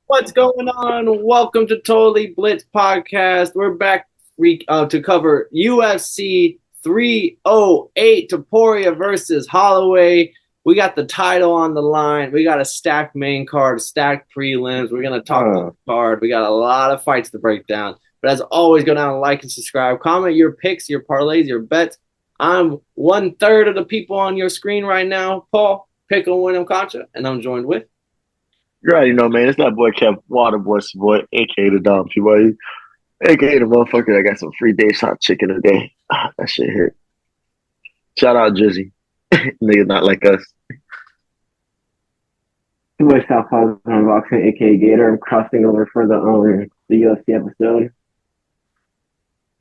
What's going on? Welcome to Totally Blitz Podcast. We're back to cover UFC 308 Topuria versus Holloway. We got the title on the line. We got a stacked main card, stacked prelims. We're going to talk about the card. We got a lot of fights to break down. But as always, go down and like and subscribe. Comment your picks, your parlays, your bets. I'm 1/3 of the people on your screen right now. Paul, Pickle, Winham, Concha, and I'm joined with You already know, man. It's that boy Kev Waterboy, boy, aka the Dumpy boy, aka the motherfucker that got some free day shot chicken today. That shit hit. Shout out Drizzy. Nigga not like us. Too much Southpaw unboxing, aka Gator. I'm crossing over for the UFC episode.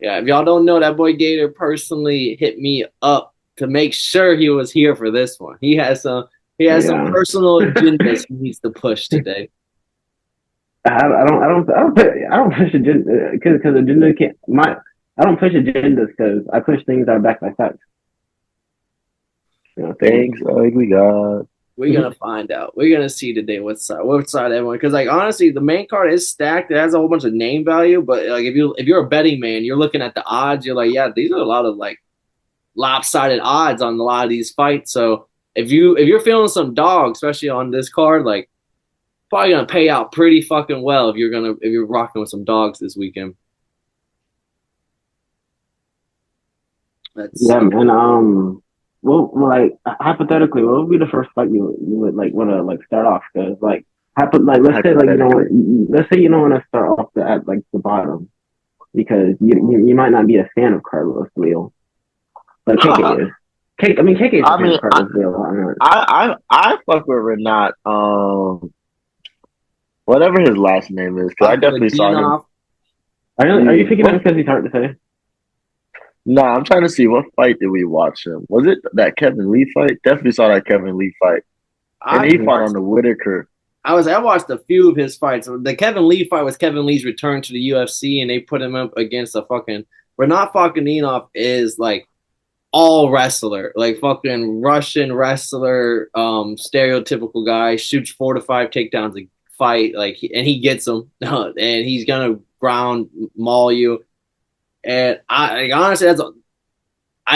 Yeah, if y'all don't know, that boy Gator personally hit me up to make sure he was here for this one. He has some personal agendas he needs to push today. I don't push agenda because agenda can't. I don't push agendas because I push things that are backed by facts. Thanks, like we got. We're gonna find out. We're gonna see today what side everyone. Because like honestly, the main card is stacked. It has a whole bunch of name value, but like if you're a betting man, you're looking at the odds. You're like, yeah, these are a lot of like lopsided odds on a lot of these fights. So if you're feeling some dog, especially on this card, like probably gonna pay out pretty fucking well if you're rocking with some dogs this weekend. That's Yeah, man. Like hypothetically, what would be the first fight you would like want to like start off? Because let's say let's say you don't want to start off at like the bottom because you might not be a fan of Carlos Leal, but KK is. KK is a fan of Carlos Leal. I fuck with Renat. Whatever his last name is, because I definitely saw him. Are you picking him because he's hard to say? Nah, I'm trying to see what fight did we watch him. Was it that Kevin Lee fight? Definitely saw that Kevin Lee fight, and he fought on the Whittaker. I watched a few of his fights. The Kevin Lee fight was Kevin Lee's return to the UFC, and they put him up against a fucking Renat Fakhdinov is like all wrestler, like fucking Russian wrestler, stereotypical guy, shoots 4 to 5 takedowns a fight, and he gets them, and he's gonna ground maul you. And honestly, I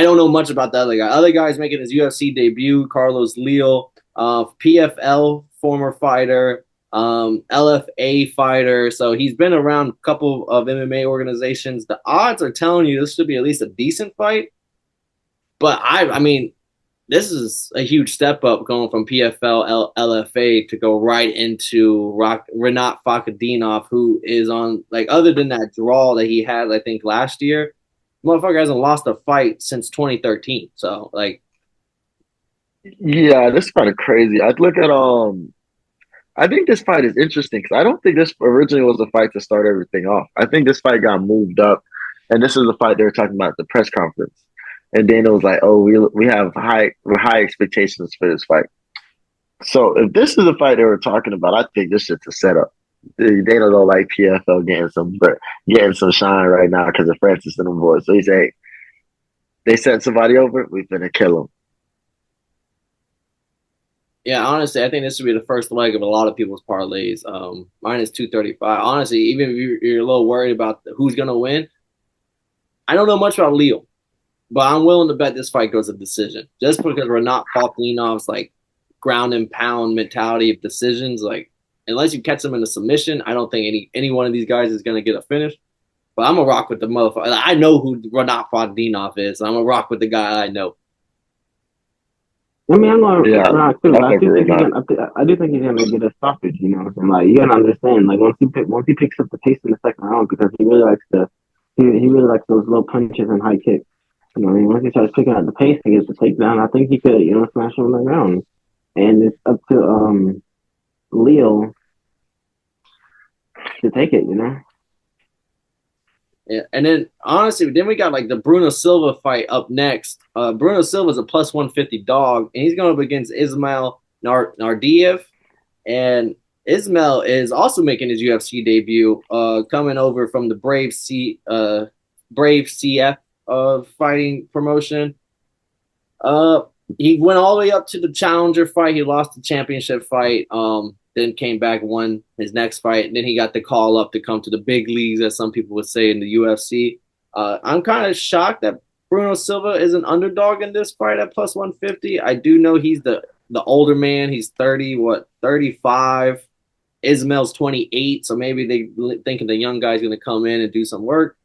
don't know much about the other guy. Other guys making his UFC debut, Carlos Leal, PFL former fighter, LFA fighter. So he's been around a couple of MMA organizations. The odds are telling you this should be at least a decent fight. But I mean, this is a huge step up going from PFL LFA to go right into Renat Fakhdinov, who is on like other than that draw that he had, I think last year, motherfucker hasn't lost a fight since 2013. So like, Yeah, this is kind of crazy. I'd look at I think this fight is interesting because I don't think this originally was the fight to start everything off. I think this fight got moved up, and this is the fight they were talking about at the press conference. And Dana was like, "Oh, we have high expectations for this fight." So if this is the fight they were talking about, I think this shit's a setup. Dana don't like PFL getting some shine right now because of Francis and them boys. So he's like, they sent somebody over, we finna kill him. yeah, honestly, I think this would be the first leg of a lot of people's parlays. Mine is 235. Honestly, even if you're a little worried about who's gonna win, I don't know much about Leo, but I'm willing to bet this fight goes to decision just because we're not Falkinov's like ground and pound mentality of decisions. Like unless you catch them in a submission, I don't think any one of these guys is gonna get a finish. But I'm gonna rock with the motherfucker. I know who Renat Fakhdinov is. So I'm gonna rock with the guy I know. I mean, I'm going Yeah, rock too. I do think he's gonna get a stoppage. You know, and like you gotta understand, like once he picks up the pace in the second round, because he really likes those low punches and high kicks. You know, once he starts picking up the pace and gets the takedown, I think he could, smash him on the ground. And it's up to Leo to take it. You know. Yeah, and then honestly, then we got like the Bruno Silva fight up next. Bruno Silva's a plus 150 dog, and he's going up against Ismail Nardiev. And Ismail is also making his UFC debut, coming over from the Brave CF fighting promotion. He went all the way up to the challenger fight. He lost the championship fight. then came back, won his next fight, and then he got the call up to come to the big leagues, as some people would say in the UFC. I'm kind of shocked that Bruno Silva is an underdog in this fight at plus 150. I do know he's the older man. He's 35. Ismail's 28, so maybe they thinking the young guy's going to come in and do some work.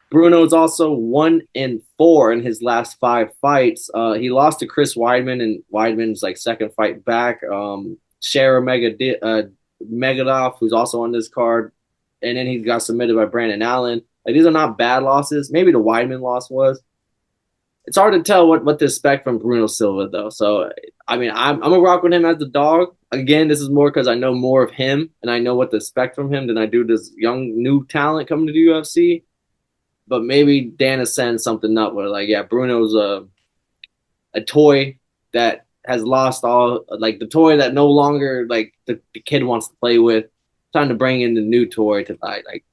Bruno's also 1-4 in his last 5 fights. He lost to Chris Weidman, and Weidman's like second fight back. Shara Megadov, who's also on this card, and then he got submitted by Brandon Allen. Like, these are not bad losses. Maybe the Weidman loss was. It's hard to tell what to expect from Bruno Silva, though. So, I mean, I'm going to rock with him as the dog. Again, this is more because I know more of him and I know what to expect from him than I do this young, new talent coming to the UFC. But maybe Dan is setting something up where, like, yeah, Bruno's a toy that has lost all, like, the toy that no longer, like, the kid wants to play with. Time to bring in the new toy to, like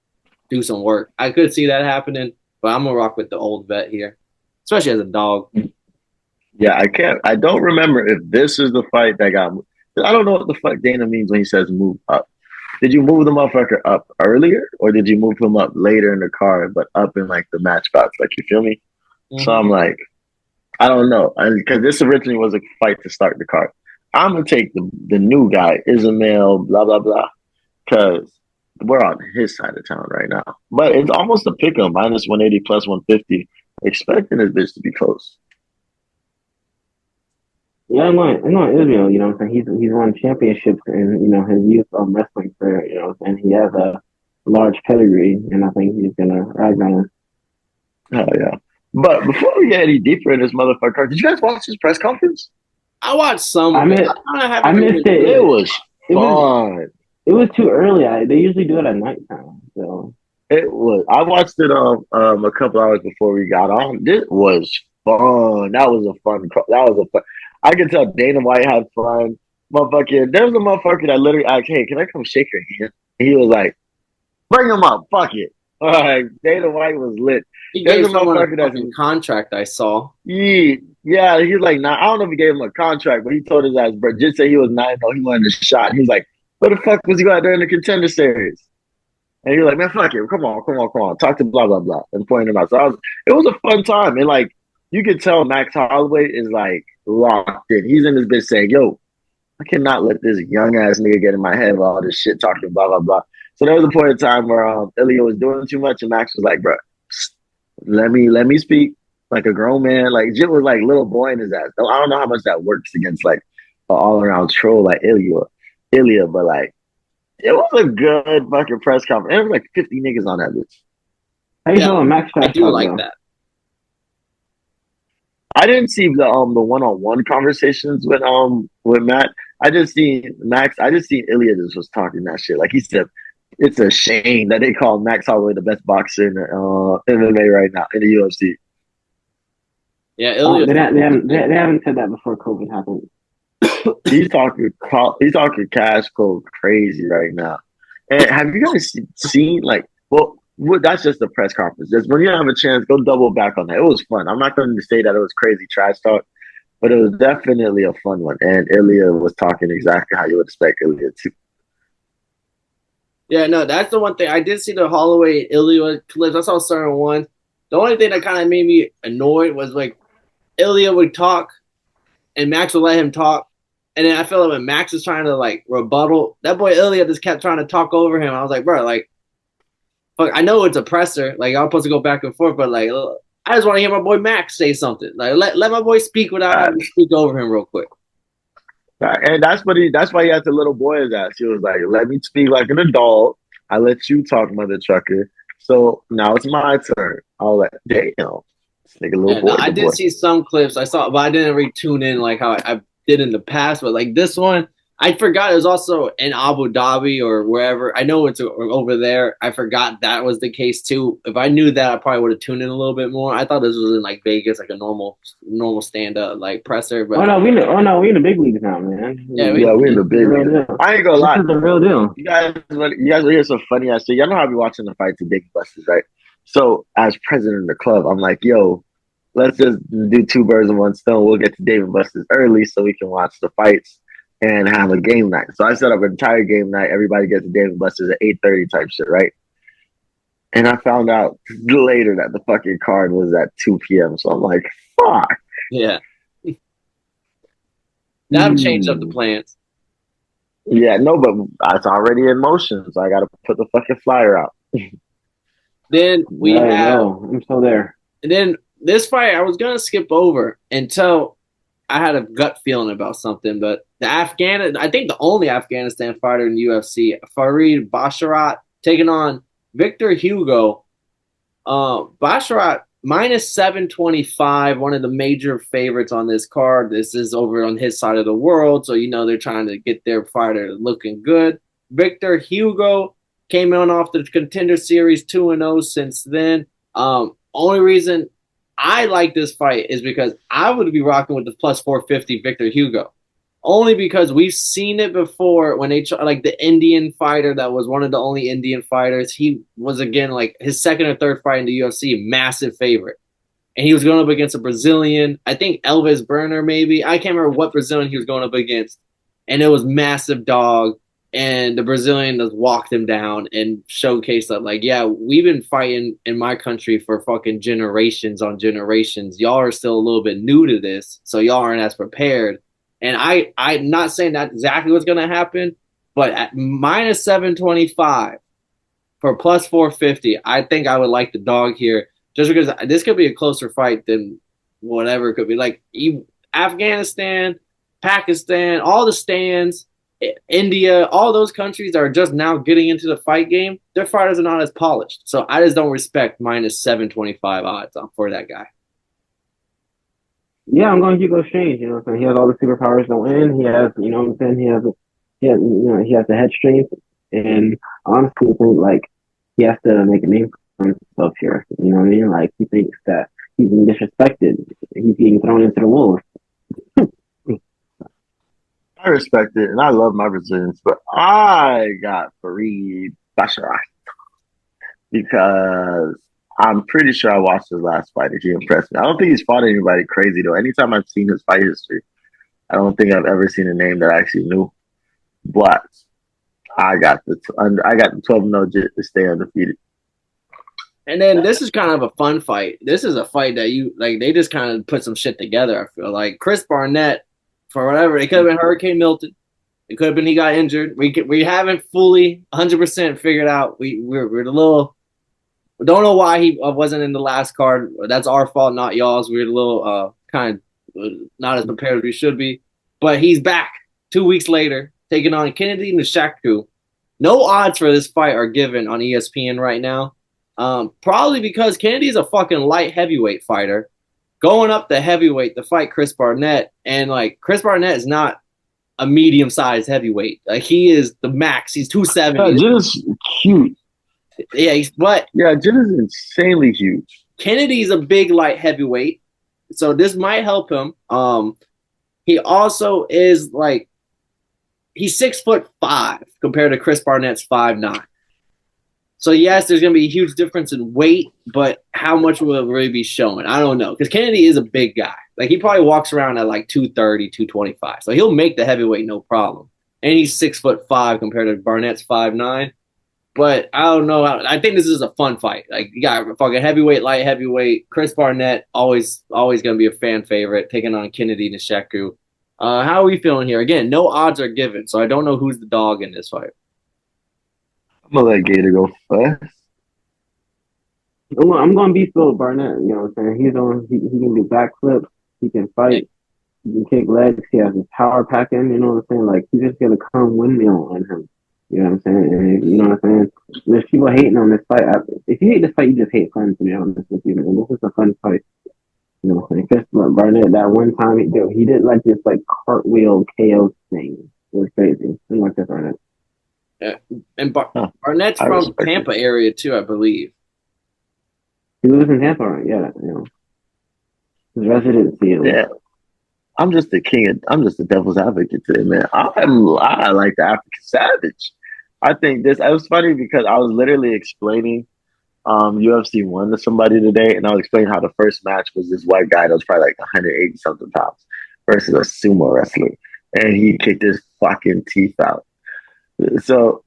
do some work. I could see that happening, but I'm going to rock with the old vet here, especially as a dog. Yeah, I don't remember if this is the fight that got moved. I don't know what the fuck Dana means when he says move up. Did you move the motherfucker up earlier, or did you move him up later in the card, but up in like the match spots? Like, you feel me? Mm-hmm. So I'm like, I don't know, because this originally was a fight to start the card. I'm gonna take the new guy, Ismail, blah blah blah, because we're on his side of town right now. But it's almost a pick 'em, minus 180 plus 150. Expecting this bitch to be close. Yeah, I'm going Israel, you know what I'm saying? He's won championships in, you know, his youth wrestling career, you know, and he has a large pedigree, and I think he's gonna ride on him. Oh yeah. But before we get any deeper in this motherfucker, did you guys watch his press conference? I watched some. I missed it. It was fun. It was too early. They usually do it at nighttime, so it was. I watched it a couple hours before we got on. This was fun. That was a fun. I can tell Dana White had fun. Motherfucker, there was a motherfucker that literally asked, "Hey, can I come shake your hand?" And he was like, "Bring him up, fuck it." All right, Dana White was lit. There's a motherfucker that's in contract. I saw. Yeah, he was like, "Nah, I don't know if he gave him a contract, but he told his ass, bro, just say he was 9-0. He wanted a shot." He was like, "What the fuck was he going out there in the contender series?" And he was like, "Man, fuck it, come on, talk to blah blah blah," and pointing him out. So it was a fun time, and like you could tell Max Holloway is like locked in. He's in this bitch saying, "Yo, I cannot let this young ass nigga get in my head with all this shit talking blah blah blah." So there was a point in time where Ilia was doing too much, and Max was like, "Bro, let me speak like a grown man." Like Jim was like little boy in his ass. I don't know how much that works against like an all around troll like Ilia, but like it was a good fucking press conference. And there was like 50 niggas on that bitch. How you feeling, Max? I do like that. I didn't see the one-on-one conversations with Matt. I just seen Max. I just seen Ilia just was talking that shit. Like he said, it's a shame that they call Max Holloway the best boxer in MMA right now in the UFC. Yeah, Ilia. They haven't said that before COVID happened. He's talking cash cold crazy right now. And have you guys seen like that's just the press conference. Just when you have a chance, go double back on that. It was fun. I'm not going to say that it was crazy trash talk, but it was definitely a fun one. And Ilia was talking exactly how you would expect Ilia to. Yeah, no, that's the one thing. I did see the Holloway Ilia clips. I saw certain ones. The only thing that kind of made me annoyed was like Ilia would talk and Max would let him talk. And then I feel like when Max was trying to like rebuttal, that boy Ilia just kept trying to talk over him. I was like, bro, like, fuck, I know it's a presser. Like, I'm supposed to go back and forth, but like, I just want to hear my boy Max say something. Like, let my boy speak without having to speak over him real quick. And that's why he had the little boy his ass. He was like, "Let me speak like an adult. I let you talk, mother trucker. So now it's my turn." I was like, "Damn, this nigga little boy." I did see some clips. I saw, but I didn't really tune in like how I did in the past. But like this one, I forgot it was also in Abu Dhabi or wherever. I know it's over there. I forgot that was the case too. If I knew that, I probably would have tuned in a little bit more. I thought this was in like Vegas, like a normal stand up like presser. But we in the big leagues now, man. Yeah, we in the big leagues. I ain't gonna lie, this is the real deal. You guys will hear some funny ass shit. Y'all know how I be watching the fights at Big Busters, right? So as president of the club, I'm like, yo, let's just do 2 birds with 1 stone. We'll get to Dave & Buster's early so we can watch the fights. and have a game night. So I set up an entire game night. Everybody gets a Dave & Buster's at 8:30 type shit, right? And I found out later that the fucking card was at 2 p.m. So I'm like, fuck. Yeah. Now I've changed up the plans. Yeah, no, but it's already in motion, so I got to put the fucking flyer out. Then we have. I'm still there. And then this fight, I was gonna skip over until I had a gut feeling about something. But I think the only Afghanistan fighter in the UFC, Farid Basharat, taking on Victor Hugo. Basharat minus 725, one of the major favorites on this card. This is over on his side of the world, so they're trying to get their fighter looking good. Victor Hugo came on off the Contender Series 2-0 since then. Only reason I like this fight is because I would be rocking with the plus 450 Victor Hugo. Only because we've seen it before when they like the Indian fighter that was one of the only Indian fighters. He was, again, like his second or third fight in the UFC, massive favorite. And he was going up against a Brazilian, I think Elvis Burner maybe. I can't remember what Brazilian he was going up against. And it was massive dog. And the Brazilian just walked him down and showcased that, like, yeah, we've been fighting in my country for fucking generations on generations. Y'all are still a little bit new to this, so y'all aren't as prepared. And I'm not saying that's exactly what's going to happen, but at minus 725 for plus 450, I think I would like the dog here just because this could be a closer fight than whatever it could be. Like Afghanistan, Pakistan, all the stands, India, all those countries are just now getting into the fight game. Their fighters are not as polished. So I just don't respect minus 725 odds for that guy. Yeah, I'm going Hugo Strange. He has all the superpowers to win. He has, He has the head strength, and honestly, I think like he has to make a name for himself here. You know what I mean? Like he thinks that he's being disrespected. He's getting thrown into the wolves. I respect it, and I love my Brazilians, but I got Farid Basharat because I'm pretty sure I watched his last fight and he impressed me. I don't think he's fought anybody crazy, though. Anytime I've seen his fight history, I don't think I've ever seen a name that I actually knew. But I got the 12-0 to stay undefeated. And then this is kind of a fun fight. This is a fight that they just kind of put some shit together, I feel like. Chris Barnett, for whatever, it could have been Hurricane Milton. It could have been he got injured. We haven't fully 100% figured out. We're a little... We don't know why he wasn't in the last card. That's our fault, not y'all's. We're a little kind of not as prepared as we should be. But he's back 2 weeks later, taking on Kennedy Nzechukwu. No odds for this fight are given on ESPN right now. Probably because Kennedy's a fucking light heavyweight fighter. Going up to heavyweight to fight Chris Barnett. And, like, Chris Barnett is not a medium-sized heavyweight. Like, he is the max. He's 270. Just cute. Yeah, Jin is insanely huge. Kennedy's a big light heavyweight, so this might help him. He also is like he's 6'5" compared to Chris Barnett's 5'9". So yes, there's gonna be a huge difference in weight, but how much will it really be showing? I don't know, because Kennedy is a big guy. Like he probably walks around at like 230, 225, so he'll make the heavyweight no problem. And he's 6'5" compared to Barnett's 5'9". But I don't know. I think this is a fun fight. Like you got fucking heavyweight, light heavyweight. Chris Barnett, always gonna be a fan favorite, taking on Kennedy Nzechukwu. How are we feeling here? Again, no odds are given, so I don't know who's the dog in this fight. I'm gonna let Gator go first. I'm gonna be Phil Barnett. You know what I'm saying? He can do backflips. He can fight. He can kick legs. He has his power pack in. You know what I'm saying? Like he's just gonna come windmill on him. You know what I'm saying? And, you know what I'm saying? There's people hating on this fight. If you hate this fight, you just hate fun, to be honest with you. And this is a fun fight. You know what I'm saying? Chris Barnett, that one time he did like this like cartwheel KO thing. It was crazy. I like this Barnett. Yeah. And Barnett's from Tampa area too, I believe. He lives in Tampa, right? Yeah. His residency. Yeah. I'm just the devil's advocate today, man. I like the African Savage. I think it was funny because I was literally explaining UFC 1 to somebody today, and I was explaining how the first match was this white guy that was probably like 180 something pounds versus a sumo wrestler, and he kicked his fucking teeth out. So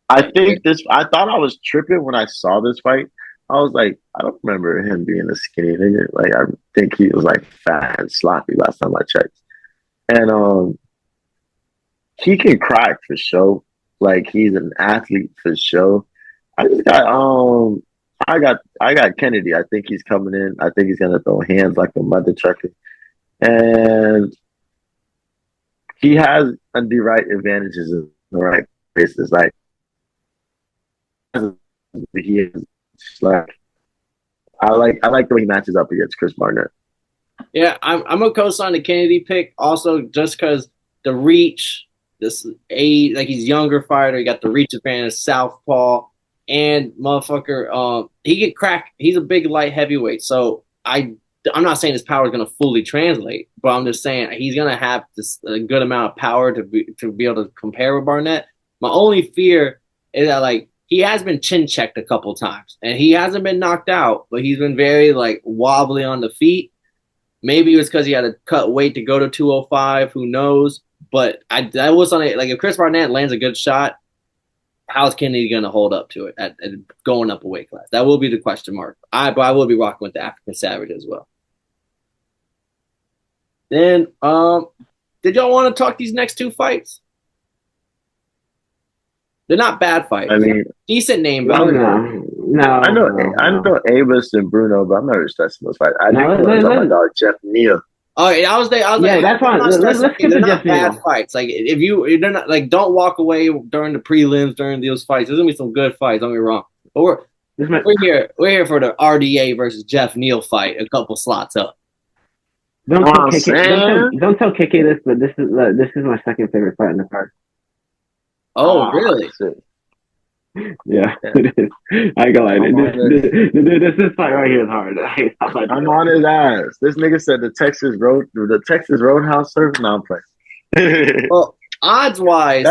I think this. I thought I was tripping when I saw this fight. I was like, I don't remember him being a skinny nigga. Like I think he was like fat and sloppy last time I checked. And he can crack for sure. Like he's an athlete for sure. I just got I got Kennedy. I think he's coming in. I think he's gonna throw hands like a mother trucker. And he has the right advantages in the right places. Like he is like I like the way he matches up against Chris Barnett. Yeah, I'm a co-sign the Kennedy pick also just because the reach, this age, like he's younger fighter, he got the reach advantage, southpaw, and motherfucker, he can crack. He's a big light heavyweight, so I'm not saying his power is going to fully translate, but I'm just saying he's going to have this a good amount of power to be able to compare with Barnett. My only fear is that like he has been chin checked a couple times, and he hasn't been knocked out, but he's been very like wobbly on the feet. Maybe it was because he had to cut weight to go to 205. Who knows? But that was on it. Like if Chris Barnett lands a good shot, how's Kennedy going to hold up to it at going up a weight class? That will be the question mark. But I will be rocking with the African Savage as well. Then, did y'all want to talk these next two fights? They're not bad fights. I mean, decent name. No. I know Avis and Bruno, but I'm not really stressing those fights. I think my dog Jeff Neal. Oh, yeah, I was yeah, like, that's fine. Let's skip they're the not Jeff bad Neal fights. Like if they're not like, don't walk away during the prelims during those fights. There's gonna be some good fights. Don't get me wrong. But we're here for the RDA versus Jeff Neal fight. A couple slots up. Don't tell KK this, but this is my second favorite fight in the card. Oh, really? Yeah, it is. I ain't gonna lie. This fight right here is hard. I'm on his ass. This nigga said the Texas Roadhouse serves. No, I'm playing. Well, odds wise,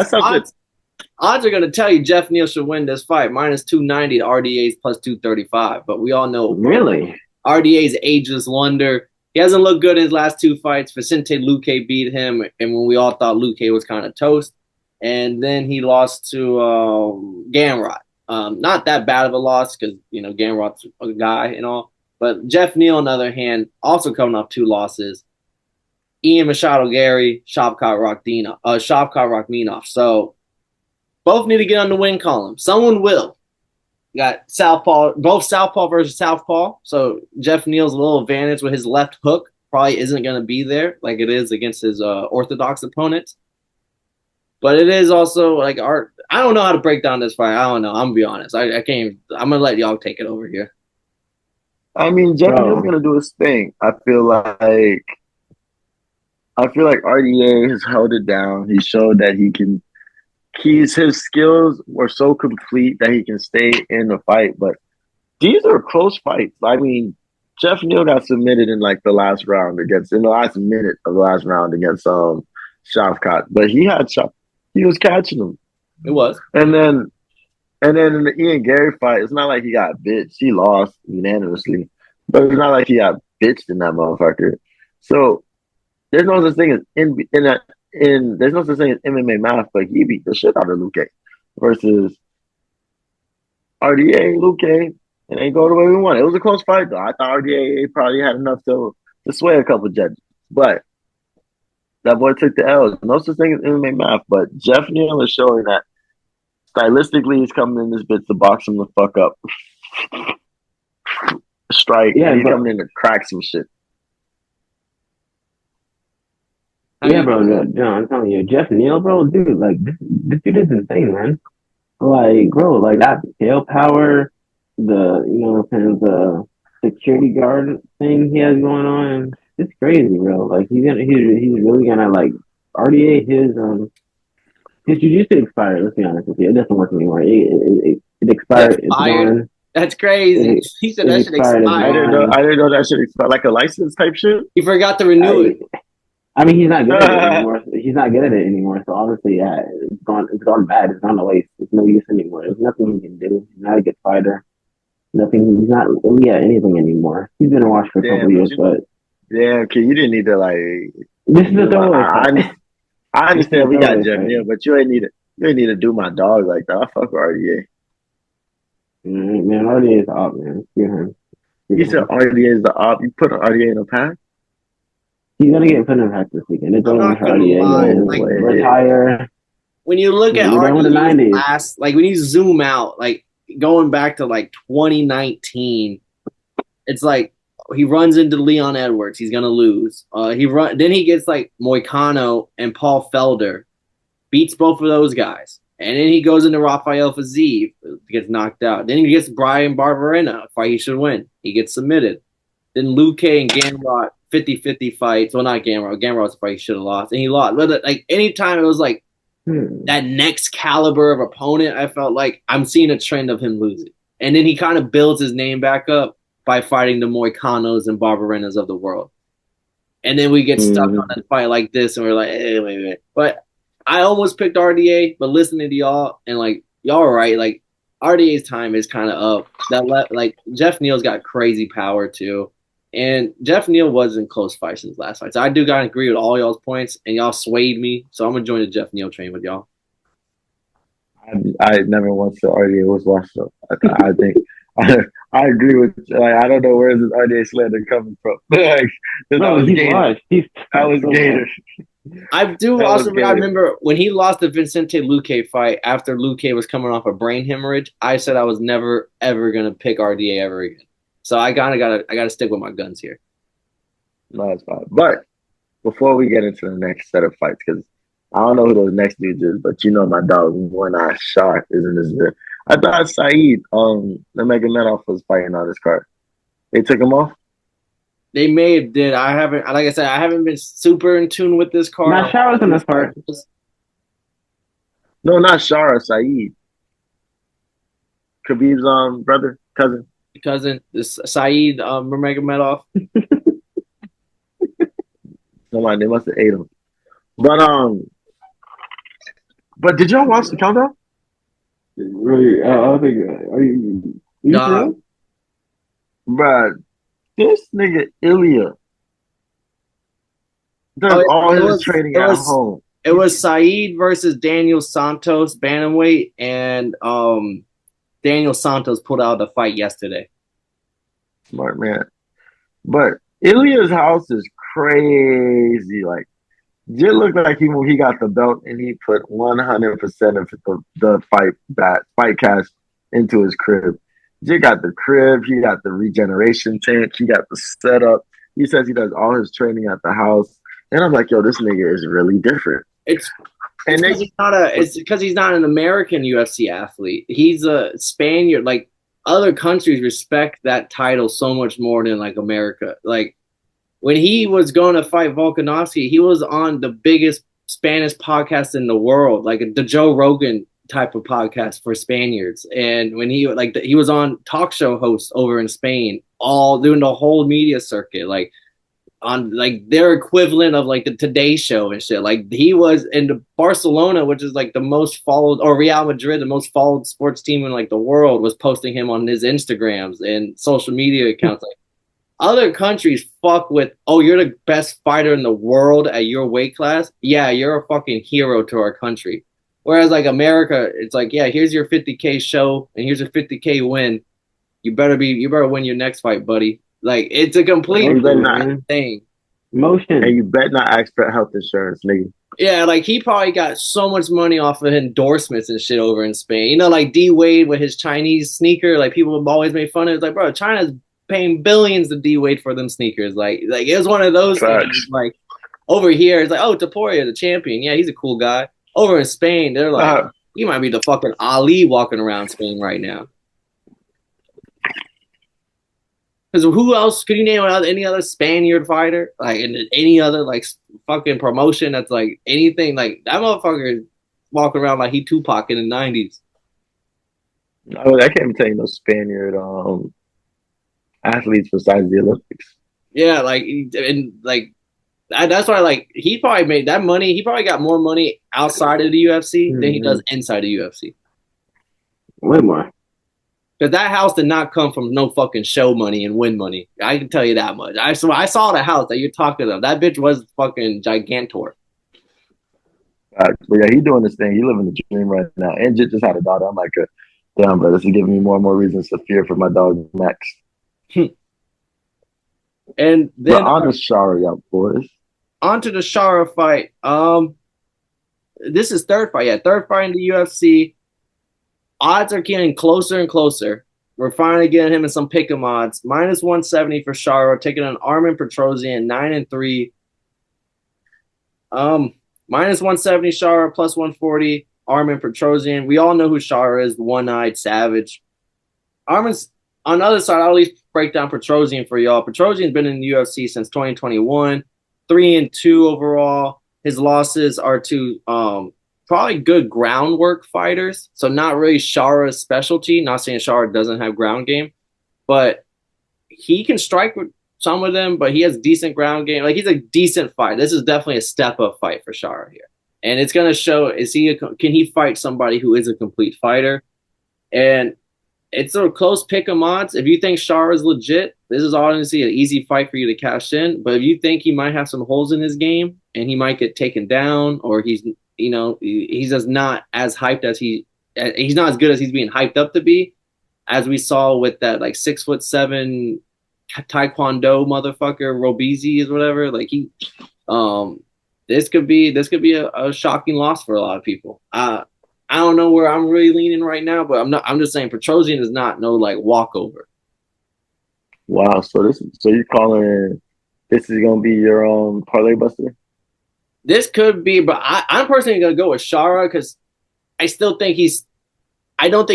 odds are gonna tell you Jeff Neal should win this fight. Minus 290. The RDA's plus 235. But we all know really RDA's ageless wonder. He hasn't looked good in his last two fights. Vicente Luque beat him, and when we all thought Luque was kind of toast. And then he lost to Gamrot. Not that bad of a loss because, Gamrot's a guy and all. But Jeff Neal, on the other hand, also coming off two losses. Ian Machado Gary, Shavkat Rakhmonov. So both need to get on the win column. Someone will. You got both southpaw versus southpaw. So Jeff Neal's a little advantage with his left hook. Probably isn't going to be there like it is against his orthodox opponents. But it is also like art. I don't know how to break down this fight. I don't know. I'm gonna be honest. I can't. I'm gonna let y'all take it over here. I mean, Jeff Neal's gonna do his thing. I feel like RDA has held it down. He showed that he can. His skills were so complete that he can stay in the fight. But these are close fights. I mean, Jeff Neal got submitted in like the last minute of the last round against Shavkat, but he was catching him. It was. And then in the Ian Gary fight, it's not like he got bitched. He lost unanimously. But it's not like he got bitched in that motherfucker. So there's no such thing as there's no such thing as MMA math, but he beat the shit out of Luque versus RDA Luque. It ain't go the way we want. It was a close fight though. I thought RDA probably had enough to sway a couple judges. But that boy took the L. No such thing as MMA math, but Jeff Neal is showing that stylistically he's coming in this bitch to box him the fuck up. Strike. Yeah, he's coming in to crack some shit. Yeah, bro. I'm telling you, Jeff Neal, bro, dude, like this dude is insane, man. Like, bro, like that tail power, the security guard thing he has going on. It's crazy, bro. Like he's really gonna like RDA his jiu-jitsu expired. Let's be honest with you, it doesn't work anymore. It expired. It's gone. That's crazy. He said that should expire. I didn't know that should expire. Like a license type shit. He forgot to renew it. I mean, he's not good at it anymore. He's not good at it anymore. So obviously, yeah, it's gone bad. It's gone to waste. It's no use anymore. There's nothing he can do. He's not a good fighter. Nothing. He's not really at anything anymore. He's been watched for a couple years, but. Yeah, okay, you didn't need to like. This is a throwaway. I He's understand we got throwaway Jeff Neal, fighter. but you ain't need to do my dog like that. I fuck with RDA. Man, RDA is up, man. Screw him. You said RDA is the op. You put RDA in a pack? He's gonna get put in impact this weekend. It's I'm over not for gonna RDA, lie. No man. Like way. Retire. when you look at You're done with the RDA's 90s. last, like when you zoom out, like going back to like 2019, it's like he runs into Leon Edwards. He's gonna lose. Then he gets like Moicano and Paul Felder, beats both of those guys, and then he goes into Rafael Fiziev, gets knocked out. Then he gets Brian Barberena, a fight he should win. He gets submitted. Then Luke and Gamrot 50-50 fights. Well, not Gamrot. Gamrot's a fight he should have lost, and he lost. But like anytime it was like that next caliber of opponent, I felt like I'm seeing a trend of him losing. And then he kind of builds his name back up by fighting the Moicanos and Barberenas of the world. And then we get stuck on a fight like this, and we're like, hey, wait. But I almost picked RDA, but listening to y'all, and like, y'all are right. Like, RDA's time is kind of up. Like, Jeff Neal's got crazy power, too. And Jeff Neal was in close fights in his last fight. So I do gotta agree with all y'all's points, and y'all swayed me. So I'm gonna join the Jeff Neal train with y'all. I never once said RDA was washed up. I think I agree with. Like, I don't know where this RDA slander coming from. Like, No, he's washed. I was Gator. I do also I remember when he lost the Vicente Luque fight after Luque was coming off a brain hemorrhage. I said I was never ever gonna pick RDA ever again. So I gotta stick with my guns here. No, it's fine. But before we get into the next set of fights, because I don't know who those next dudes is, but you know my dog One Eye Shark is in this bit. I thought Saeed, the Megamedov was fighting on this card. They took him off. They may have did. I haven't, like I said, I haven't been super in tune with this card. Not Shah was in this card. No, not Shara, Saeed. Khabib's brother, cousin. This Saeed Nurmagomedov. Somebody, they must have ate him. But did y'all watch the countdown? Really? I think. Are you sure? Bruh, this nigga Ilia does all his training at home. It was Saeed versus Daniel Santos bantamweight, and Daniel Santos pulled out the fight yesterday. Smart man. But Ilia's house is crazy. Like, it looked like he got the belt and he put 100% of the fight cash into his crib. He got the crib, he got the regeneration tank, he got the setup. He says he does all his training at the house. And I'm like, yo, this nigga is really different. It's because he's not an American UFC athlete. He's a Spaniard. Like, other countries respect that title so much more than like America. Like, when he was going to fight Volkanovski, he was on the biggest Spanish podcast in the world, like the Joe Rogan type of podcast for Spaniards. And when he was on talk show hosts over in Spain, all doing the whole media circuit, like on like their equivalent of like the Today Show and shit. Like, he was in the Barcelona, which is like the most followed, or Real Madrid, the most followed sports team in like the world, was posting him on his Instagrams and social media accounts. Like, other countries fuck with, oh, you're the best fighter in the world at your weight class. Yeah, you're a fucking hero to our country. Whereas like America, it's like, yeah, here's your 50K show and here's your 50K win. You better win your next fight, buddy. Like, it's a complete thing. Motion. And you bet not ask for health insurance, nigga. Yeah, like, he probably got so much money off of endorsements and shit over in Spain. You know, like D Wade with his Chinese sneaker. Like, people have always made fun of it. It's like, bro, China's paying billions to D Wade for them sneakers. Like it was one of those things. Like, over here, it's like, oh, Topuria, the champion. Yeah, he's a cool guy. Over in Spain, they're like, he might be the fucking Ali walking around Spain right now. Because who else could you name any other Spaniard fighter? Like, in any other like fucking promotion that's like anything, like that motherfucker is walking around like he Tupac in the 90s. No, I can't tell you no Spaniard athletes besides the Olympics. Yeah, like, and like that's why, like, he probably made that money. He probably got more money outside of the UFC than he does inside the UFC. Way more. Because that house did not come from no fucking show money and win money. I can tell you that much. I saw the house that you're talking about. That bitch was fucking gigantor. But yeah, he doing this thing. He living the dream right now. And just had a daughter. I'm like, damn, bro, this is giving me more and more reasons to fear for my dog Max. And But then on the Shara, y'all boys. onto the Shara fight. This is third fight. Yeah, third fight in the UFC. Odds are getting closer and closer. We're finally getting him in some pick'em odds. Minus 170 for Shara, taking on Armin Petrosian, 9-3. Minus 170 Shara, plus 140 Armin Petrosian. We all know who Shara is, the one-eyed savage. Armin's on the other side. I'll at least break down Petrosian for y'all. Petrosian's been in the UFC since 2021, 3-2 overall. His losses are to probably good groundwork fighters. So not really Shara's specialty. Not saying Shara doesn't have ground game, but he can strike with some of them, but he has decent ground game. Like, he's a decent fight. This is definitely a step up fight for Shara here. And it's going to show, can he fight somebody who is a complete fighter? And it's a close pick 'em odds. If you think Shara is legit, this is honestly an easy fight for you to cash in. But if you think he might have some holes in his game and he might get taken down, or he's just not as hyped as he's not as good as he's being hyped up to be, as we saw with that like 6'7" Taekwondo motherfucker Robezy is whatever. Like this could be a shocking loss for a lot of people. I don't know where I'm really leaning right now, but I'm just saying Petrosian is not no like walkover. Wow, so you're calling this is gonna be your parlay buster? This could be, but I'm personally gonna go with Shara because I don't think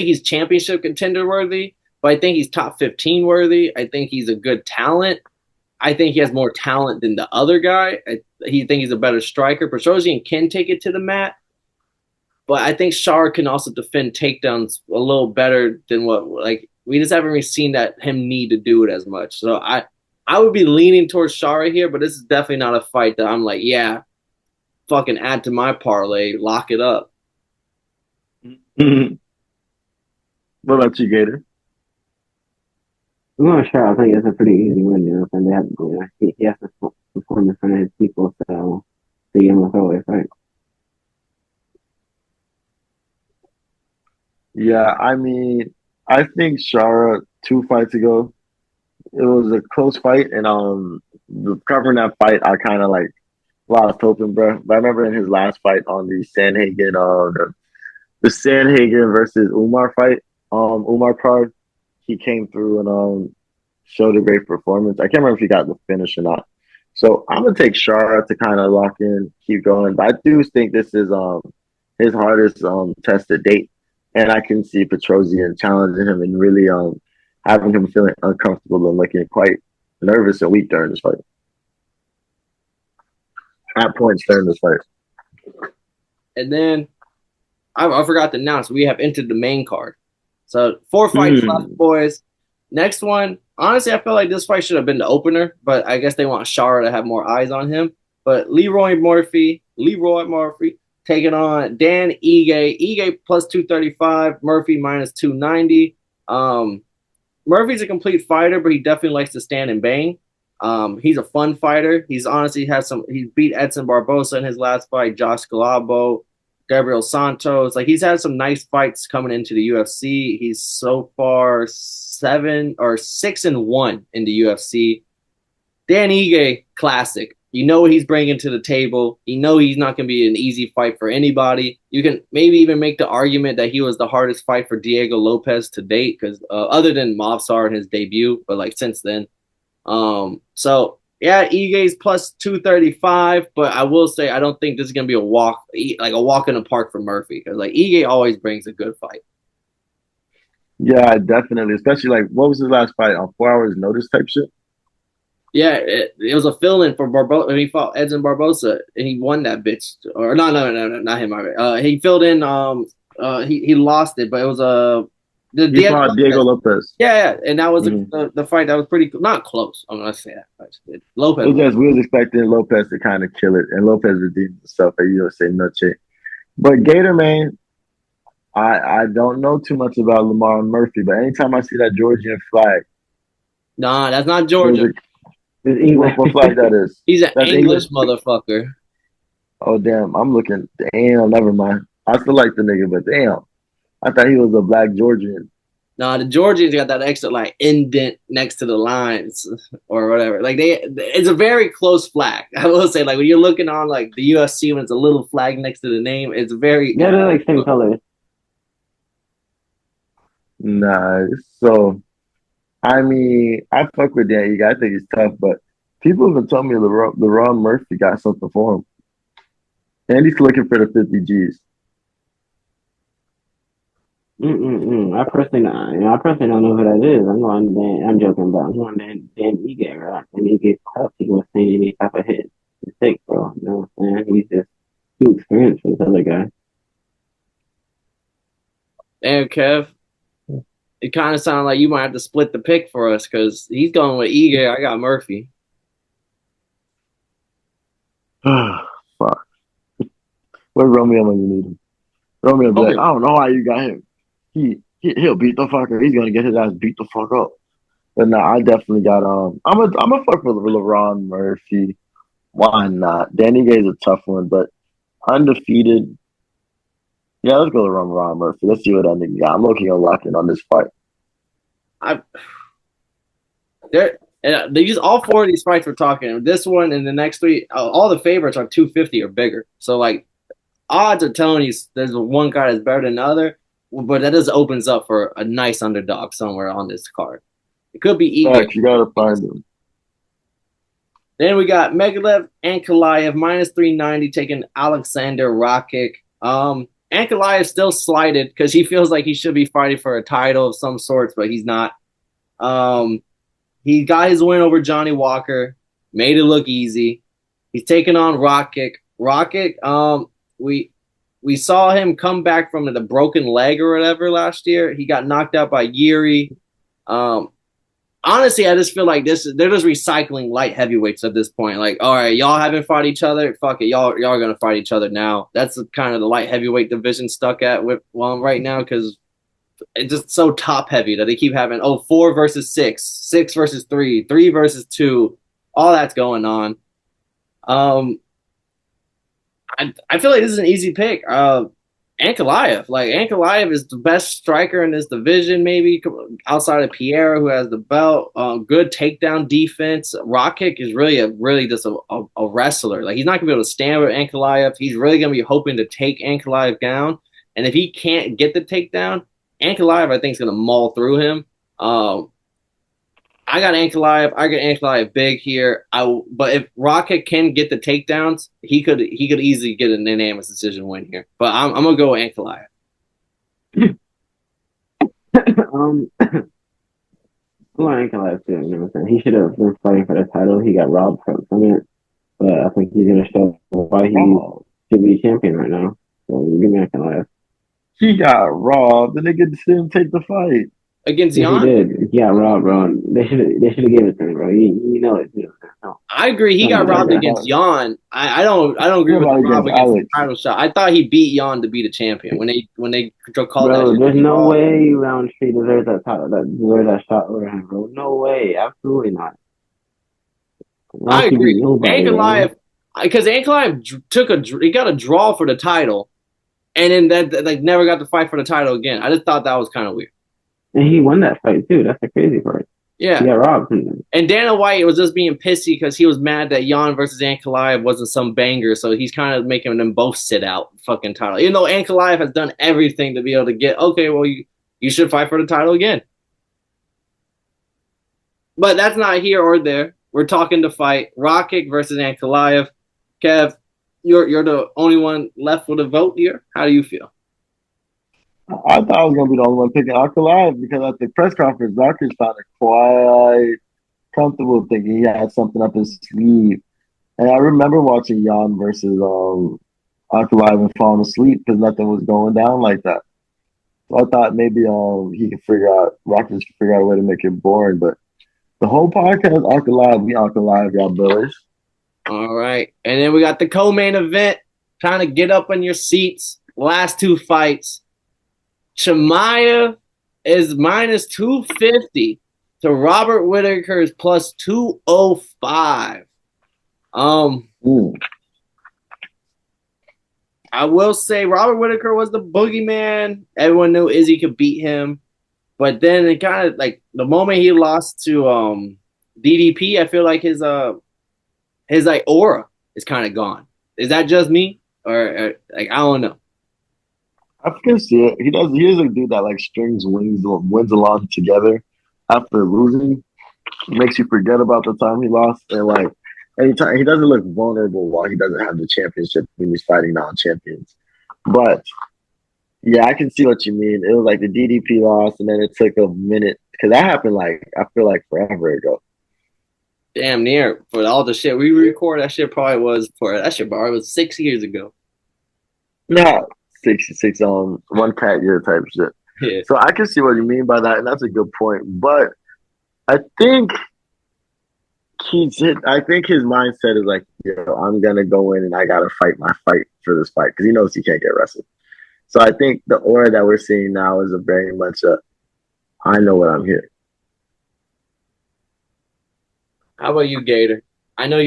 he's championship contender worthy, but I think he's top 15 worthy. I think he's a good talent. I think he has more talent than the other guy. I think he's a better striker. Petrosian can take it to the mat, but I think Shara can also defend takedowns a little better than we just haven't really seen him need to do it as much. So I would be leaning towards Shara here, but this is definitely not a fight that I'm like, yeah, fucking add to my parlay, lock it up. What about you, Gator? I'm not sure. I think it's a pretty easy win. And they have, he has to perform in front of his people, so they give him a throwaway fight. Yeah, I mean, I think Shara 2 fights ago, it was a close fight, and covering that fight, I kind of like lost hope in, bro. But I remember in his last fight on the Sandhagen, the Sandhagen versus Umar fight, Umar card, he came through and showed a great performance. I can't remember if he got the finish or not. So I'm gonna take Shara to kind of lock in, keep going. But I do think this is his hardest test to date, and I can see Petrosian challenging him and really having him feeling uncomfortable and looking quite nervous and weak during this fight. At points during this fight. And then I forgot to announce we have entered the main card. So 4 fights left, boys. Next one, honestly, I feel like this fight should have been the opener, but I guess they want Shara to have more eyes on him. But Leroy Murphy taking on Dan Ige. Ige plus 235, Murphy minus 290. Murphy's a complete fighter, but he definitely likes to stand and bang. He's a fun fighter. He's honestly he beat Edson Barbosa in his last fight, Josh Galabo, Gabriel Santos. Like, he's had some nice fights coming into the UFC. He's so far 6-1 in the UFC. Dan Ige, classic. You know what he's bringing to the table. You know he's not going to be an easy fight for anybody. You can maybe even make the argument that he was the hardest fight for Diego Lopez to date, because other than Movsar in his debut, but like since then. So yeah, Ige's plus 235, but I will say I don't think this is gonna be a walk in the park for Murphy, because like Ige always brings a good fight. Yeah, definitely. Especially like, what was his last fight on 4 hours notice type shit? Yeah, it was a fill-in for Barbosa. He fought Edson Barbosa, and he won that bitch. Or no, not him. He filled in. He lost it, but it was He fought Diego Lopez. Yeah, and that was the fight that was pretty not close. I'm gonna say that. Lopez. We was expecting Lopez to kind of kill it, and Lopez redeemed himself at USA Noche. But Gator, man, I don't know too much about Lamar Murphy, but anytime I see that Georgian flag, nah, that's not Georgia. What flag that is? He's an English motherfucker. Oh damn, I'm looking. Damn, never mind. I still like the nigga, but damn, I thought he was a black Georgian. No, the Georgians got that extra like indent next to the lines or whatever. Like it's a very close flag. I will say, like when you're looking on like the UFC when it's a little flag next to the name, it's very. Yeah, they're like same colors. Nah, so I mean, I fuck with Dan Ige. I think he's tough, but people have been telling me LeRon Murphy got something for him, and he's looking for the 50 G's. I personally don't know who that is. I'm joking, but I'm going Dan Ige, right? And he gets tough. He was saying any type of hit mistake, bro. You know what I'm saying? He's just too experienced for this other guy. Damn, Kev. It kind of sounds like you might have to split the pick for us because he's going with Ige. I got Murphy. Fuck. Where's Romeo when you need him? Romeo be like, I don't know why you got him. He'll beat the fucker. He's gonna get his ass beat the fuck up. But no, I definitely got I'm a fuck with LeBron Murphy. Why not? Danny Gay's a tough one, but undefeated. Yeah, let's go to Ron Murphy. Let's see what that nigga got. I'm looking at locking on this fight. They use all four of these fights we're talking. This one and the next three, all the favorites are 250 or bigger. So like odds are telling you there's one guy that's better than the other, but that just opens up for a nice underdog somewhere on this card. It could be Ige. You gotta find him. Then we got Megalev Ankalaev minus 390 taking Alexander Rakic. Ankalaev still slighted because he feels like he should be fighting for a title of some sorts, but he's not. He got his win over Johnny Walker, made it look easy. He's taking on Rakic. Rakic, we saw him come back from the broken leg or whatever last year. He got knocked out by Yuri. Honestly, I just feel like they're just recycling light heavyweights at this point. Like, all right, y'all haven't fought each other. Fuck it, y'all are gonna fight each other now. That's kind of the light heavyweight division stuck at with right now because it's just so top heavy that they keep having 4 versus 6, 6 versus 3, 3 versus 2. All that's going on. I feel like this is an easy pick. Ankalaev is the best striker in this division, maybe outside of Pierre, who has the belt. Good takedown defense. Rakic is really just a wrestler. Like he's not gonna be able to stand with Ankalaev. He's really gonna be hoping to take Ankalaev down, and if he can't get the takedown, Ankalaev I think is gonna maul through him. I got Ankalaev big here. But if Rocket can get the takedowns, he could easily get an unanimous decision win here. But I'm gonna go with Ankalaev. Ankalaev too. You know what I'm saying? He should have been fighting for the title. He got robbed from it, but I think he's gonna show why he should be champion right now. So give me Ankalaev. He got robbed. The nigga didn't take the fight. Against Jan? He did. He got robbed, bro. They should have given it to him, bro. You know it. No. I agree. He got robbed against Jan. I don't agree with the rob against the title shot. I thought he beat Jan to be the champion when they called bro, that. There's no way Roundtree deserves that title. Deserves that shot over him, bro. No way. Absolutely not. I agree. Ankalaev, because Ankalaev he got a draw for the title, and then that like never got to fight for the title again. I just thought that was kind of weird. And he won that fight too. That's the crazy part. Yeah, he got robbed. And Dana White was just being pissy because he was mad that Jan versus Ankalaev wasn't some banger, so he's kind of making them both sit out fucking title. Even though Ankalaev has done everything to be able to get you should fight for the title again. But that's not here or there. We're talking to fight Rakic versus Ankalaev. Kev, you're the only one left with a vote here. How do you feel? I thought I was going to be the only one picking Ankalaev because at the press conference, Rakic sounded quite comfortable thinking he had something up his sleeve. And I remember watching Jan versus Ankalaev and falling asleep because nothing was going down like that. So I thought maybe Rakic could figure out a way to make it boring. But the whole podcast, Ankalaev, y'all boys. All right. And then we got the co-main event. Trying to get up on your seats. Last two fights. Chimaev is minus 250 to Robert Whittaker is plus 205. I will say Robert Whittaker was the boogeyman. Everyone knew Izzy could beat him. But then it kind of like the moment he lost to DDP, I feel like his like aura is kind of gone. Is that just me? Or like I don't know. I can see it. He does. He is a dude that like strings wins along together after losing. Makes you forget about the time he lost, and like anytime he doesn't look vulnerable while he doesn't have the championship when he's fighting non-champions. But yeah, I can see what you mean. It was like the DDP loss, and then it took a minute because that happened like I feel like forever ago. Damn near for all the shit we record. That shit probably was for that shit probably was 6 years ago. No, 66 on one cat year type shit. Yeah. So I can see what you mean by that, and that's a good point. But I think I think his mindset is like, I'm gonna go in and I gotta fight my fight for this fight because he knows he can't get wrestled. So I think the aura that we're seeing now is a very much I know what I'm here. How about you, Gator? I know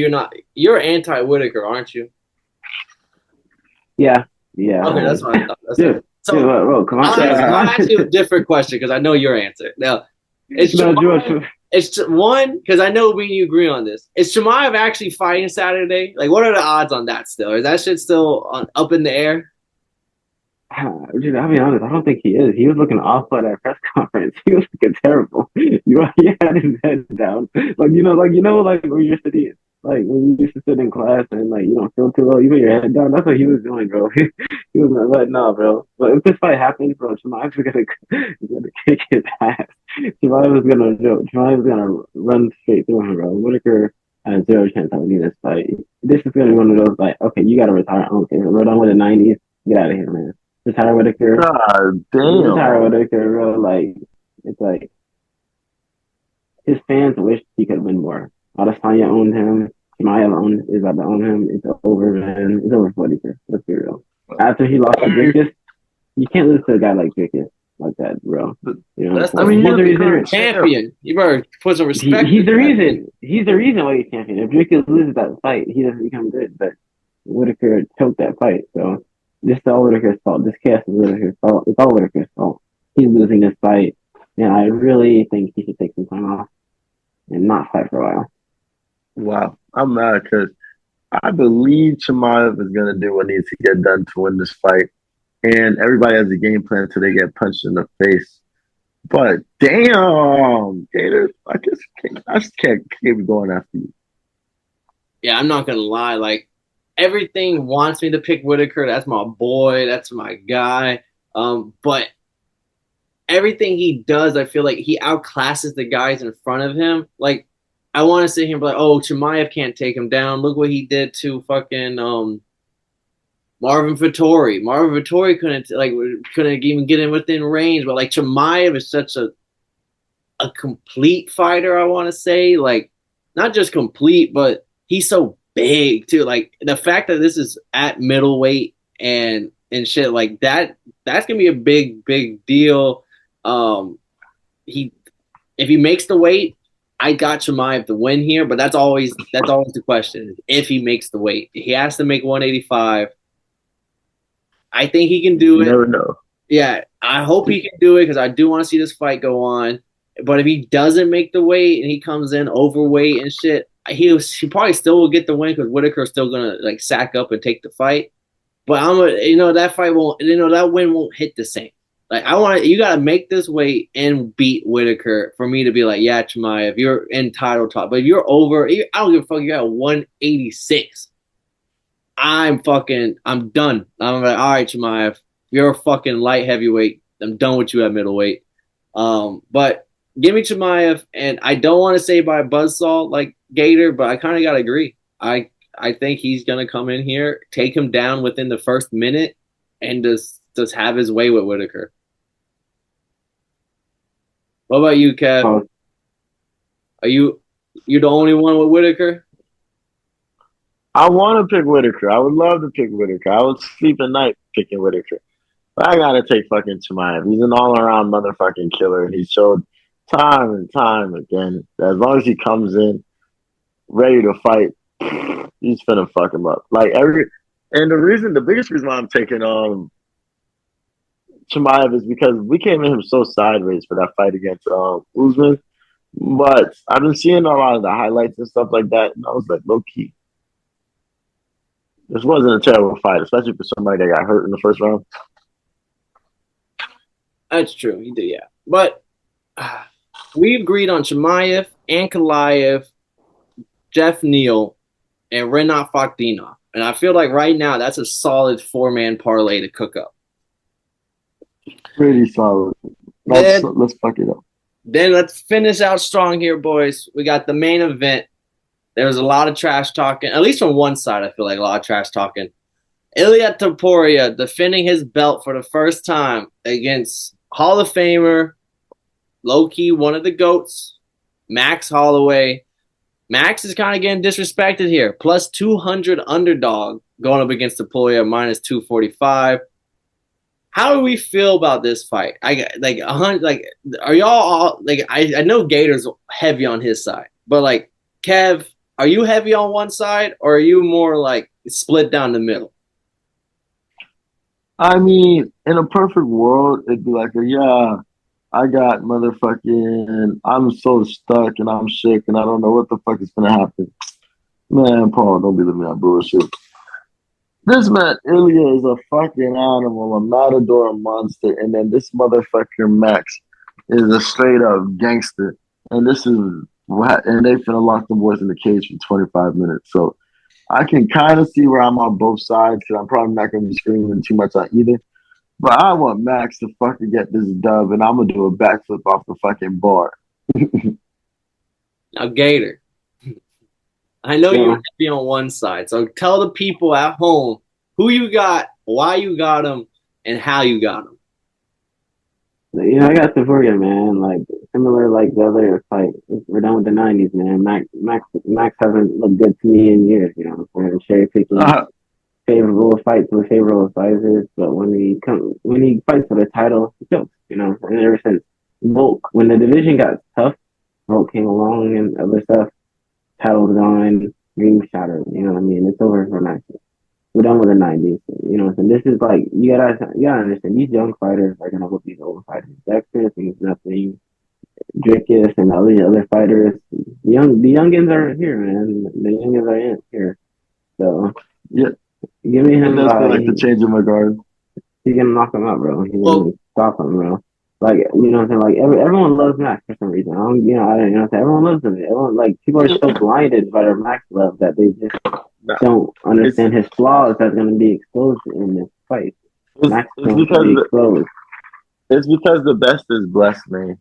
you're anti Whittaker, aren't you? Yeah. Okay, that's fine. Dude, bro, come on. I'll ask you a different question because I know your answer. Now, it's one because I know me and you agree on this. Is Chimaev actually fighting Saturday? Like, what are the odds on that? Still, is that shit still up in the air? Dude, I'll be honest. I don't think he is. He was looking awful at that press conference. He was looking terrible. He had his head down, like when you're sitting, like when you used to sit in class and like you don't feel too low, you put your head down. That's what he was doing, bro. He was like, no, bro. But if this fight happens, bro, Chimaev is gonna kick his ass. Chimaev is gonna run straight through him, bro. Whittaker has zero chance of winning this fight. This is gonna be one of those like, okay, you gotta retire. I don't care. We're done with the '90s. Get out of here, man. Retire Whittaker. God damn. Retire Whittaker, bro. Like, it's like his fans wish he could win more. Adesanya owned him. Chimaev is about to own him. It's over, man. It's over for Whittaker. Let's be real. After he lost to Dricus, you can't lose to a guy like Dricus like that, bro. You know, he's the reason champion. You better put some respect. He's the reason. He's the reason why he's champion. If Dricus loses that fight, he doesn't become good. But Whittaker choked that fight, so. This is all Whittaker's fault. This chaos is Whittaker's fault. It's all Whittaker's fault. He's losing this fight, and I really think he should take some time off and not fight for a while. Wow. I'm mad because I believe Chimaev is going to do what needs to get done to win this fight, and everybody has a game plan until they get punched in the face. But damn, Gator, I just can't keep going after you. Yeah, I'm not going to lie. Like, everything wants me to pick Whittaker. That's my boy. That's my guy. But everything he does, I feel like he outclasses the guys in front of him. Like, I want to sit here and be like, oh, Chimaev can't take him down. Look what he did to fucking Marvin Vettori. Marvin Vettori couldn't even get in within range. But like Chimaev is such a complete fighter, I want to say. Like, not just complete, but he's so big too. Like the fact that this is at middleweight and shit like that, that's gonna be a big deal. If he makes the weight, I got Chimaev to win here, but that's always the question. If he makes the weight, he has to make 185. I think he can do it. You never know. Yeah, I hope he can do it because I do want to see this fight go on. But if he doesn't make the weight and he comes in overweight and shit, he probably still will get the win because Whittaker's still gonna like sack up and take the fight. But that fight won't, that win won't hit the same. Like you gotta make this weight and beat Whittaker for me to be like, yeah, Chimaev, you're in title talk. But if you're over, I don't give a fuck. You're at 186. I'm done. I'm like, all right, Chimaev, you're a fucking light heavyweight. I'm done with you at middleweight. But give me Chimaev, and I don't want to say by buzzsaw like Gator, but I kind of gotta agree. I think he's gonna come in here, take him down within the first minute, and just have his way with Whittaker. What about you, Kev? Are you the only one with Whittaker? I want to pick Whittaker. I would love to pick Whittaker. I would sleep at night picking Whittaker. But I gotta take fucking Chimaev. He's an all-around motherfucking killer, and he showed time and time again that as long as he comes in ready to fight, he's finna fuck him up. Like And the biggest reason why I'm taking Chimaev is because we came at him so sideways for that fight against Usman. But I've been seeing a lot of the highlights and stuff like that, and I was like, low key, this wasn't a terrible fight, especially for somebody that got hurt in the first round. That's true. He did, yeah. But we agreed on Chimaev, Ankalaev, Jeff Neal, and Renat Fakhdinov. And I feel like right now that's a solid 4-man parlay to cook up. Pretty solid. Let's fuck it up. Then let's finish out strong here, boys. We got the main event. There was a lot of trash talking, at least from one side. I feel like a lot of trash talking. Ilia Topuria defending his belt for the first time against Hall of Famer, low-key one of the GOATs, Max Holloway. Max is kind of getting disrespected here. Plus 200 underdog going up against Topuria, minus 245. How do we feel about this fight? Are y'all all like? I know Gator's heavy on his side, but like Kev, are you heavy on one side or are you more like split down the middle? I mean, in a perfect world, it'd be like, yeah, I got motherfucking, I'm so stuck and I'm sick and I don't know what the fuck is gonna happen. Man, Paul, don't be living that bullshit. This man, Ilya, is a fucking animal, a matador, a monster, and then this motherfucker Max is a straight up gangster. And this is what, and they finna lock the boys in the cage for 25 minutes. So I can kind of see where I'm on both sides because I'm probably not gonna be screaming too much on either. But I want Max to fucking get this dub, and I'm gonna do a backflip off the fucking bar. Now, Gator, I know you're heavy on one side, so tell the people at home who you got, why you got them, and how you got them. You know, I got Topuria, man. Like similar, like the other fight. We're done with the '90s, man. Max hasn't looked good to me in years. You know, we're cherry picking favorable fights with favorable fighters, but when he fights for the title, he jokes. You know, and ever since Volk, when the division got tough, Volk came along and other stuff. Title's gone, dream shattered. You know what I mean? It's over for Max. We're done with the '90s. You know, and this is like you gotta understand. These young fighters are gonna whoop these old fighters. Dexter thinks nothing. Drickus and all the other fighters. The youngins are here, man. The youngins are here. So yeah, give me him. That's like to change him regard. He's gonna knock him out, bro. He's gonna stop him, bro. Like you know what I'm saying? Like everyone loves Max for some reason. I don't, you know what I'm saying? Everyone loves him. Everyone like people are so blinded by their Max love that they just don't understand his flaws that's gonna be exposed in this fight. Max is going to be exposed. It's because the best is blessed, man.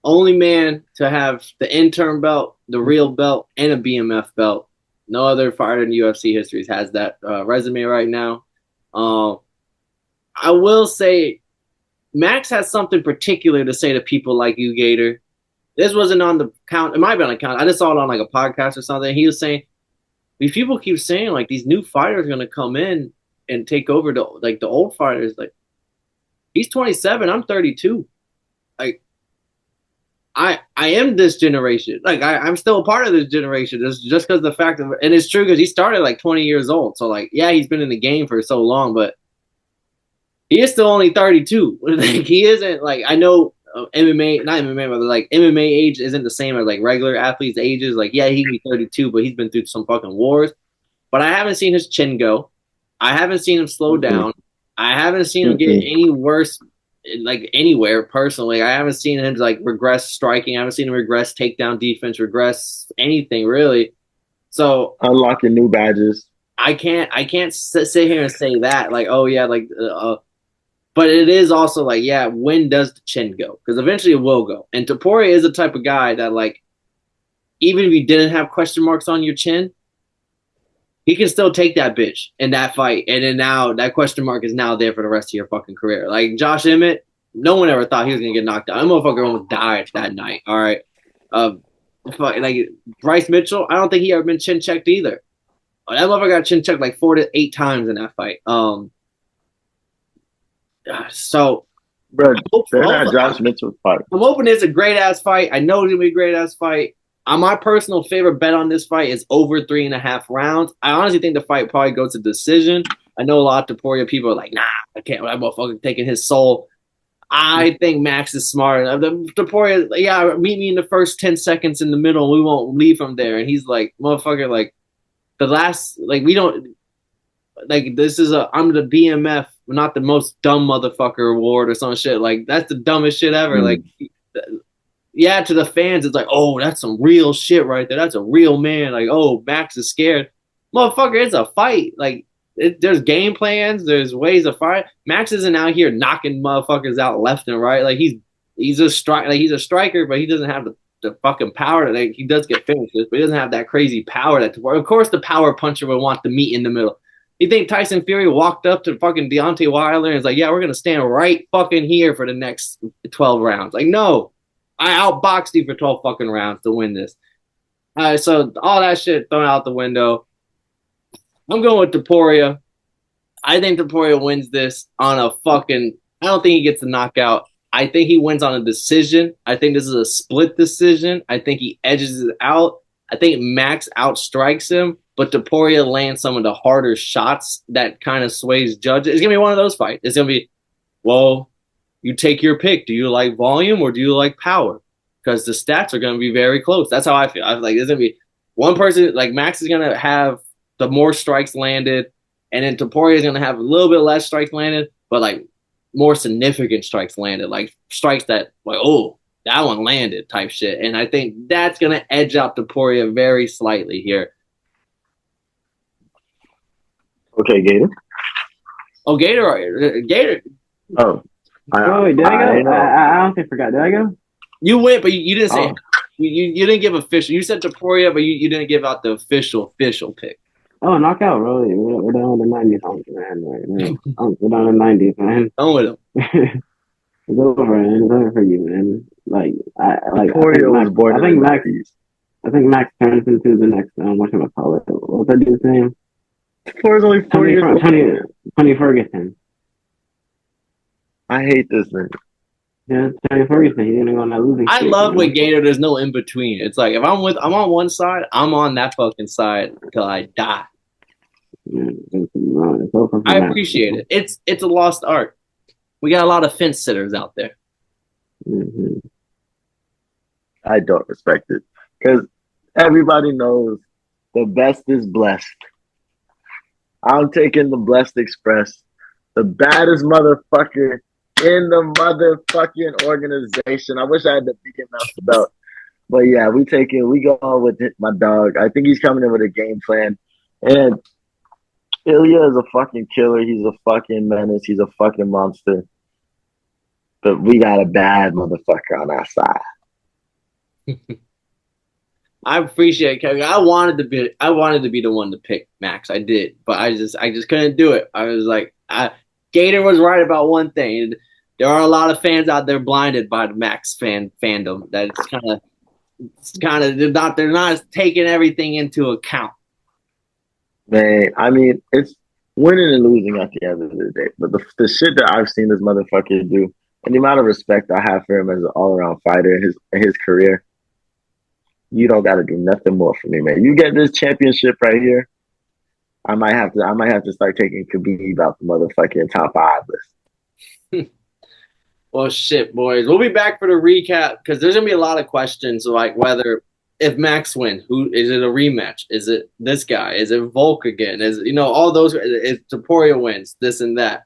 Only man to have the intern belt, the real belt, and a BMF belt. No other fighter in UFC history has that resume right now. I will say Max has something particular to say to people like you, Gator. This wasn't on the count. It might have been on the count. I just saw it on like a podcast or something. He was saying, these people keep saying like these new fighters are going to come in and take over the old fighters. Like he's 27. I'm 32. Like I am this generation. Like I'm still a part of this generation. It's just because the fact of, and it's true because he started like 20 years old. So like, yeah, he's been in the game for so long, but he is still only 32. Like he isn't like, I know MMA, not MMA, but like MMA age isn't the same as like regular athletes' ages. Like, yeah, he can be 32, but he's been through some fucking wars. But I haven't seen his chin go. I haven't seen him slow down. I haven't seen him get any worse, like anywhere personally. I haven't seen him like regress striking. I haven't seen him regress takedown defense, regress anything really. So unlocking new badges. I can't sit here and say that like, oh yeah, like but it is also like, yeah, when does the chin go? Because eventually it will go. And Topuria is the type of guy that like, even if you didn't have question marks on your chin, he can still take that bitch in that fight. And then now that question mark is now there for the rest of your fucking career. Like Josh Emmett, no one ever thought he was going to get knocked out. That motherfucker almost died that night. All right. Like Bryce Mitchell, I don't think he ever been chin checked either. That motherfucker got chin checked like 4 to 8 times in that fight. So, bro, they're not Josh Mitchell's fight. I'm hoping it's a great ass fight. I know it's gonna be a great ass fight. My personal favorite bet on this fight is over 3.5 rounds. I honestly think the fight probably goes to decision. I know a lot of Topuria people are like, nah, I can't. That motherfucker taking his soul. I think Max is smart. Topuria, yeah, meet me in the first 10 seconds in the middle. We won't leave from there. And he's like, motherfucker, like the last, like we don't, like this is I'm the BMF, not the most dumb motherfucker award or some shit. Like that's the dumbest shit ever. Like yeah, to the fans, it's like, oh, that's some real shit right there. That's a real man. Like, oh, Max is scared. Motherfucker, it's a fight. Like, there's game plans. There's ways to fight. Max isn't out here knocking motherfuckers out left and right. Like, he's a striker, but he doesn't have the fucking power. Like, he does get finishes, but he doesn't have that crazy power. Of course, the power puncher would want to meet in the middle. You think Tyson Fury walked up to fucking Deontay Wilder and is like, yeah, we're going to stand right fucking here for the next 12 rounds. Like, no. I outboxed you for 12 fucking rounds to win this. All right, so all that shit thrown out the window. I'm going with Topuria. I think Topuria wins this on a fucking. I don't think he gets the knockout. I think he wins on a decision. I think this is a split decision. I think he edges it out. I think Max outstrikes him, but Topuria lands some of the harder shots that kind of sways judges. It's going to be one of those fights. It's going to be, well, you take your pick. Do you like volume or do you like power? Because the stats are going to be very close. That's how I feel. I feel like there's going to be one person, like Max is going to have the more strikes landed, and then Topuria is going to have a little bit less strikes landed, but like more significant strikes landed, like strikes that, like, oh, that one landed type shit. And I think that's going to edge out Topuria very slightly here. Okay, Gator. Oh, Gator. Oh. Did I go? I honestly forgot. Did I go? You went, but you didn't say you didn't give official. You said Topuria, but you didn't give out the official pick. Oh, knockout, really. We're down in the 90s, man. We're down in the 90s, man. Done with him. It's over, man. It's over for you, man. Topuria was born in the 90s. I think Max turns into the next, whatchamacallit. What's that dude's name? Topuria's only 4 years old. Tony Ferguson. I hate this nigga. Yeah, Tony Ferguson. He's gonna go on that losing. I love with Gator. There's no in between. It's like if I'm on one side, I'm on that fucking side until I die. I appreciate it. It's a lost art. We got a lot of fence sitters out there. Mm-hmm. I don't respect it because everybody knows the best is blessed. I'm taking the Blessed Express, the baddest motherfucker in the motherfucking organization. I wish I had the BMF belt. But yeah, we go on with my dog. I think he's coming in with a game plan. And Ilia is a fucking killer. He's a fucking menace. He's a fucking monster. But we got a bad motherfucker on our side. I appreciate it, Kevin. I wanted to be the one to pick Max. I did, but I just couldn't do it. I was like, Gator was right about one thing. There are a lot of fans out there blinded by the Max fandom. That they're not taking everything into account. Man, I mean, it's winning and losing at the end of the day. But the shit that I've seen this motherfucker do, and the amount of respect I have for him as an all-around fighter in his career, you don't got to do nothing more for me, man. You get this championship right here, I might have to start taking Khabib out the motherfucking top 5 list. Well, shit, boys. We'll be back for the recap because there's gonna be a lot of questions like whether if Max wins, who is it a rematch? Is it this guy? Is it Volk again? Is all those? If Topuria wins, this and that.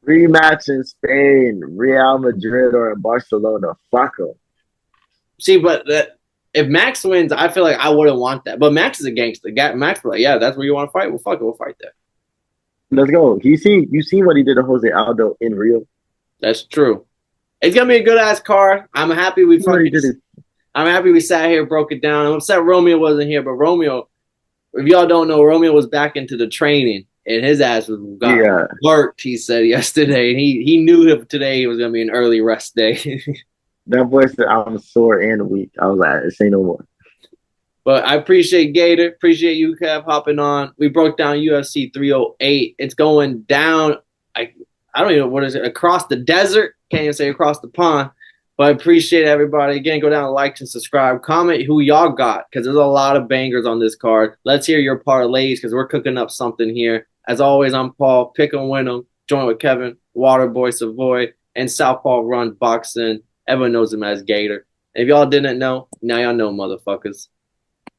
Rematch in Spain, Real Madrid, or in Barcelona. Fuck them. See, but if Max wins, I feel like I wouldn't want that. But Max is a gangster. Max was like, yeah, that's where you want to fight. Well, fuck it, we'll fight there. Let's go. You seen what he did to Jose Aldo in Rio? That's true. It's gonna be a good ass card. I'm happy we sat here, broke it down. I'm upset Romeo wasn't here, but Romeo, if y'all don't know, Romeo was back into the training and his ass was worked. He said yesterday, and he knew today was gonna be an early rest day. That boy said I'm sore and weak. I was like, this ain't no more. But I appreciate Gator. Appreciate you, Kev, hopping on. We broke down UFC 308. It's going down. I don't even know what is it, across the desert. Can't even say across the pond. But I appreciate everybody. Again, go down and like and subscribe. Comment who y'all got because there's a lot of bangers on this card. Let's hear your parlays because we're cooking up something here. As always, I'm Paul. Pick 'em, win 'em. Join with Kevin, Waterboy Savoy, and Southpaw Run Boxing. Everyone knows him as Gator. And if y'all didn't know, now y'all know, motherfuckers.